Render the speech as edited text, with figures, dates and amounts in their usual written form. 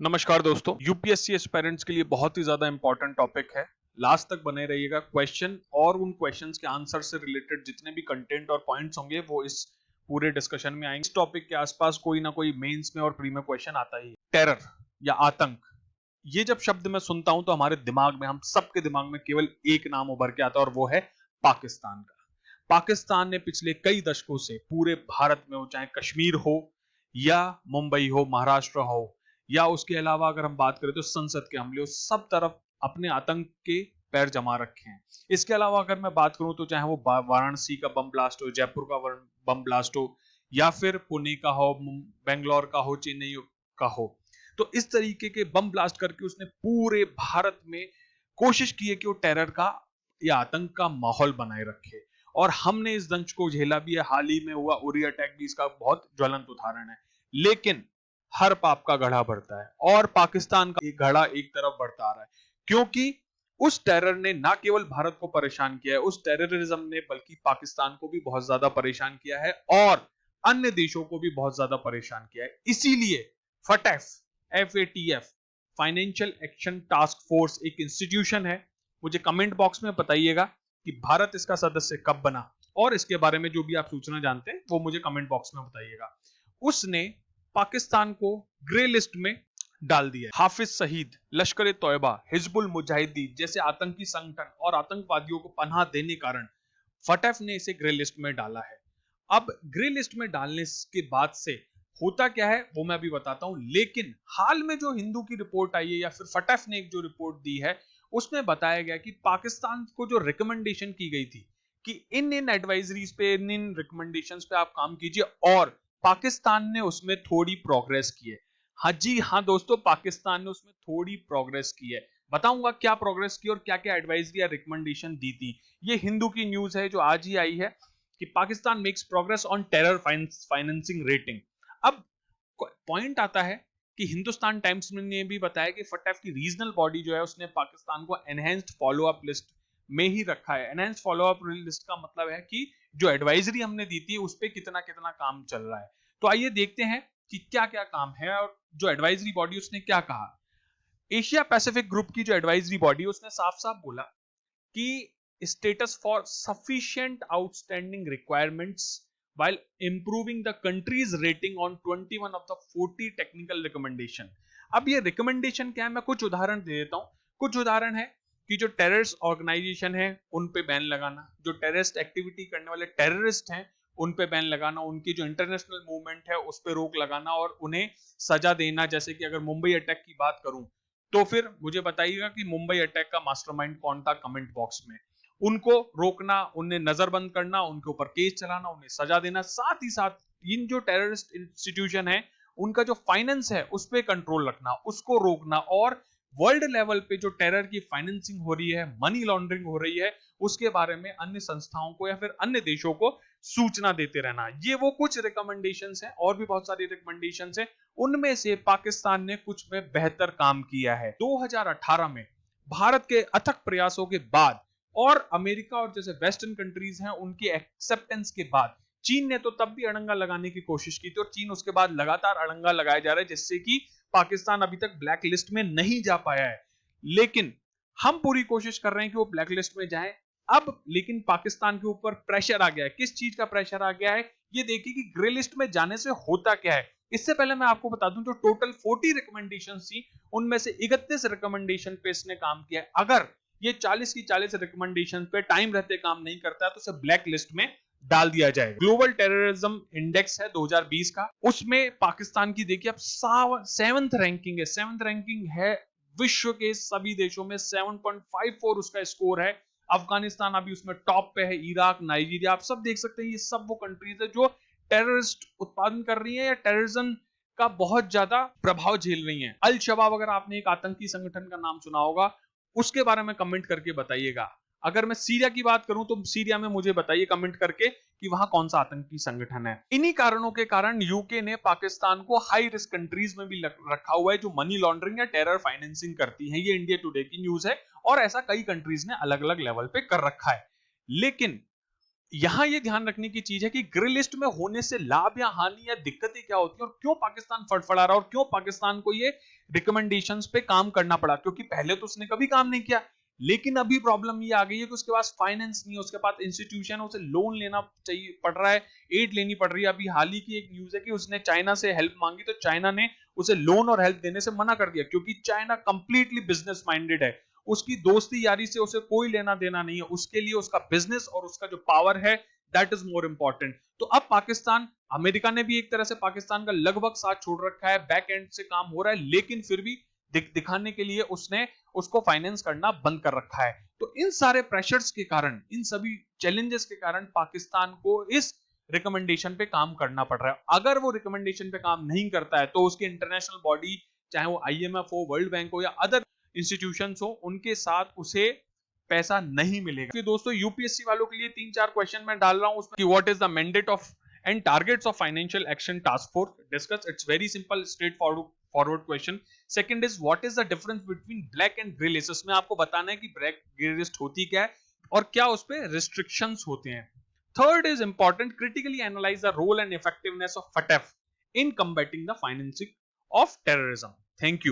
नमस्कार दोस्तों, UPSC aspirants के लिए बहुत ही ज्यादा इंपॉर्टेंट टॉपिक है। लास्ट तक बने रहिएगा। क्वेश्चन और उन क्वेश्चंस के आंसर से रिलेटेड जितने भी कंटेंट और पॉइंट्स होंगे वो इस पूरे डिस्कशन में आएंगे। इस टॉपिक के आसपास कोई ना कोई मेंस में और प्री में क्वेश्चन आता ही है। टेरर या आतंक, ये जब शब्द मैं सुनता हूं तो हमारे दिमाग में, हम सबके दिमाग में केवल एक नाम उभर के आता है और वो है पाकिस्तान का। पाकिस्तान ने पिछले कई दशकों से पूरे भारत में हो, चाहे कश्मीर हो या मुंबई हो, महाराष्ट्र हो, या उसके अलावा अगर हम बात करें तो संसद के हमले, सब तरफ अपने आतंक के पैर जमा रखे हैं। इसके अलावा अगर मैं बात करूं तो चाहे वो वाराणसी का बम ब्लास्ट हो, जयपुर का बम ब्लास्ट हो, या फिर पुणे का हो, बेंगलोर का हो, चेन्नई का हो, तो इस तरीके के बम ब्लास्ट करके उसने पूरे भारत में कोशिश की है कि वो टेरर का या आतंक का माहौल बनाए रखे। और हमने इस दंश को झेला भी है। हाल ही में हुआ उरी अटैक भी इसका बहुत ज्वलंत उदाहरण है। लेकिन हर पाप का घड़ा बढ़ता है और पाकिस्तान का घड़ा एक तरफ बढ़ता आ रहा है, क्योंकि उस टेरर ने ना केवल भारत को परेशान किया है, उस टेररिज्म ने बल्कि पाकिस्तान को भी बहुत ज्यादा परेशान किया है और अन्य देशों को भी बहुत ज्यादा परेशान किया है। इसीलिए FATF, financial action task force, एक इंस्टीट्यूशन है। मुझे कमेंट बॉक्स में बताइएगा कि भारत इसका सदस्य कब बना, और इसके बारे में जो भी आप सूचना जानते हैं वो मुझे कमेंट बॉक्स में बताइएगा। उसने पाकिस्तान को ग्रे लिस्ट में डाल दिया। हाफिज सईद, लश्कर ए तोयबा, हिजबुल मुजाहिदीन जैसे आतंकी संगठन और आतंकवादियों को पनाह देने कारण फटफ ने इसे ग्रे लिस्ट में डाला है। अब ग्रे लिस्ट में डालने के बाद से होता क्या है वो मैं अभी बताता हूं। लेकिन हाल में जो हिंदू की रिपोर्ट आई है या फिर फटफ ने एक जो रिपोर्ट दी है, उसमें बताया गया कि पाकिस्तान को जो रिकमेंडेशन की गई थी कि इन इन एडवाइजरीज पे, इन इन रिकमेंडेशंस पे आप काम कीजिए, और पाकिस्तान ने उसमें थोड़ी प्रोग्रेस की है। हाँ जी हाँ दोस्तों, पाकिस्तान ने उसमें थोड़ी प्रोग्रेस की है। बताऊंगा क्या प्रोग्रेस की और क्या क्या एडवाइजरी या रिकमेंडेशन दी थी। ये हिंदू की न्यूज है जो आज ही आई है कि Pakistan makes progress on terror financing rating. अब पॉइंट आता है कि हिंदुस्तान टाइम्स ने भी बताया कि फटफ की रीजनल बॉडी जो है उसने पाकिस्तान को एनहेंस्ड फॉलोअप लिस्ट में ही रखा है। एनहेंस्ड फॉलोअप लिस्ट का मतलब है कि जो एडवाइजरी हमने दी थी उस पर कितना कितना काम चल रहा है। तो आइए देखते हैं कि क्या क्या काम है और जो एडवाइजरी बॉडी उसने क्या कहा। एशिया पैसिफिक ग्रुप की जो एडवाइजरी बॉडी, उसने साफ साफ बोला कि status for sufficient outstanding requirements while improving the country's rating on 21 of the 40 technical recommendation। अब ये रिकमेंडेशन क्या है, मैं कुछ उदाहरण दे देता हूं। कुछ उदाहरण है कि जो टेररिस्ट ऑर्गेनाइजेशन है उन पे बैन लगाना, जो टेररिस्ट एक्टिविटी करने वाले टेररिस्ट हैं उन पे बैन लगाना, उनकी जो इंटरनेशनल मूवमेंट है उस पे रोक लगाना और उन्हें सजा देना। जैसे कि अगर मुंबई अटैक की बात करूं तो फिर मुझे बताइएगा कि मुंबई अटैक का मास्टरमाइंड कौन था, कमेंट बॉक्स में। उनको रोकना, उन्हें नजरबंद करना, उनके ऊपर केस चलाना, उन्हें सजा देना। साथ ही साथ इन जो टेररिस्ट इंस्टीट्यूशन है उनका जो फाइनेंस है उस पर कंट्रोल रखना, उसको रोकना, और वर्ल्ड लेवल पे जो टेरर की फाइनेंसिंग हो रही है, मनी लॉन्ड्रिंग हो रही है, उसके बारे में अन्य संस्थाओं को या फिर अन्य देशों को सूचना देते रहना। ये वो कुछ रिकमेंडेशंस हैं, और भी बहुत सारी रिकमेंडेशंस हैं। उनमें से पाकिस्तान ने कुछ में बेहतर काम किया है। 2018 में भारत के अथक प्रयासों के बाद और अमेरिका और जैसे वेस्टर्न कंट्रीज हैं उनकी एक्सेप्टेंस के बाद, चीन ने तो तब भी अड़ंगा लगाने की कोशिश की थी और चीन उसके बाद लगातार अड़ंगा लगाया जा रहा है, जिससे कि पाकिस्तान अभी तक ब्लैक लिस्ट में नहीं जा पाया है। लेकिन हम पूरी कोशिश कर रहे हैं कि वो ब्लैक लिस्ट में जाए। अब लेकिन पाकिस्तान के ऊपर प्रेशर आ गया है। किस चीज का प्रेशर आ गया है ये देखिए कि ग्रे लिस्ट में जाने से होता क्या है। इससे पहले मैं आपको बता दूं, जो टोटल 40 रिकमेंडेशन थी उनमें से 31 रिकमेंडेशन पे इसने काम किया है। अगर ये 40 की 40 रिकमेंडेशन पे टाइम रहते काम नहीं करता है तो उसे ब्लैक लिस्ट में डाल दिया जाएगा। ग्लोबल टेररिज्म इंडेक्स है 2020 का, उसमें पाकिस्तान की देखिए अब 7th रैंकिंग है। 7th रैंकिंग है विश्व के सभी देशों में, 7.54 उसका स्कोर है। अफगानिस्तान अभी उसमें टॉप पे है, इराक, नाइजीरिया, आप सब देख सकते हैं। ये सब वो कंट्रीज है जो टेररिस्ट उत्पादन कर रही है या टेररिज्म का बहुत ज्यादा प्रभाव झेल रही है। अल शबाब, अगर आपने एक आतंकी संगठन का नाम सुना होगा, उसके बारे में कमेंट करके बताइएगा। अगर मैं सीरिया की बात करूं तो सीरिया में मुझे बताइए कमेंट करके कि वहां कौन सा आतंकी संगठन है। इन्हीं कारणों के कारण यूके ने पाकिस्तान को हाई रिस्क कंट्रीज में भी रखा हुआ है जो मनी लॉन्ड्रिंग या टेरर फाइनेंसिंग करती हैं। ये इंडिया टुडे की न्यूज है और ऐसा कई कंट्रीज ने अलग अलग लेवल पे कर रखा है। लेकिन यहां ये ध्यान रखने की चीज है कि ग्रे लिस्ट में होने से लाभ या हानि या दिक्कतें क्या होती है और क्यों पाकिस्तान फड़फड़ा रहा है और क्यों पाकिस्तान को ये रिकमेंडेशंस पे काम करना पड़ा, क्योंकि पहले तो उसने कभी काम नहीं किया। लेकिन अभी प्रॉब्लम ये आ गई है कि उसके पास फाइनेंस नहीं है, उसके पास इंस्टीट्यूशन, उसे लोन लेना चाहिए पड़ रहा है, एड लेनी पड़ रही है। अभी हाल ही की एक न्यूज है कि उसने चाइना से हेल्प मांगी तो चाइना ने उसे लोन और हेल्प देने से मना कर दिया, क्योंकि चाइना कंप्लीटली बिजनेस माइंडेड है। उसकी दोस्ती यारी से उसे कोई लेना देना नहीं है, उसके लिए उसका बिजनेस और उसका जो पावर है दैट इज मोर इंपॉर्टेंट। तो अब पाकिस्तान, अमेरिका ने भी एक तरह से पाकिस्तान का लगभग साथ छोड़ रखा है, बैक एंड से काम हो रहा है, लेकिन फिर भी दिखाने के लिए उसने उसको फाइनेंस करना बंद कर रखा है। तो इन सारे प्रेशर्स के कारण, इन सभी चैलेंजेस के कारण पाकिस्तान को इस रिकमेंडेशन पे काम करना पड़ रहा है। अगर वो रिकमेंडेशन पे काम नहीं करता है तो उसकी इंटरनेशनल बॉडी, चाहे वो आईएमएफ हो, वर्ल्ड बैंक हो या अदर इंस्टीट्यूशंस हो, उनके साथ उसे पैसा नहीं मिलेगा। कि दोस्तों यूपीएससी वालों के लिए 3-4 क्वेश्चन मैं डाल रहा हूं उसमें कि what is the mandate of and targets of financial action task force discuss. It's very simple, straight forward question. Second is what is the difference between black and grey list. इसमें आपको बताना है कि ब्लैक ग्रे लिस्ट होती क्या है और क्या उस पे रिस्ट्रिक्शंस होते हैं। Third is important, critically analyse the role and effectiveness of FATF in combating the financing of terrorism. Thank you.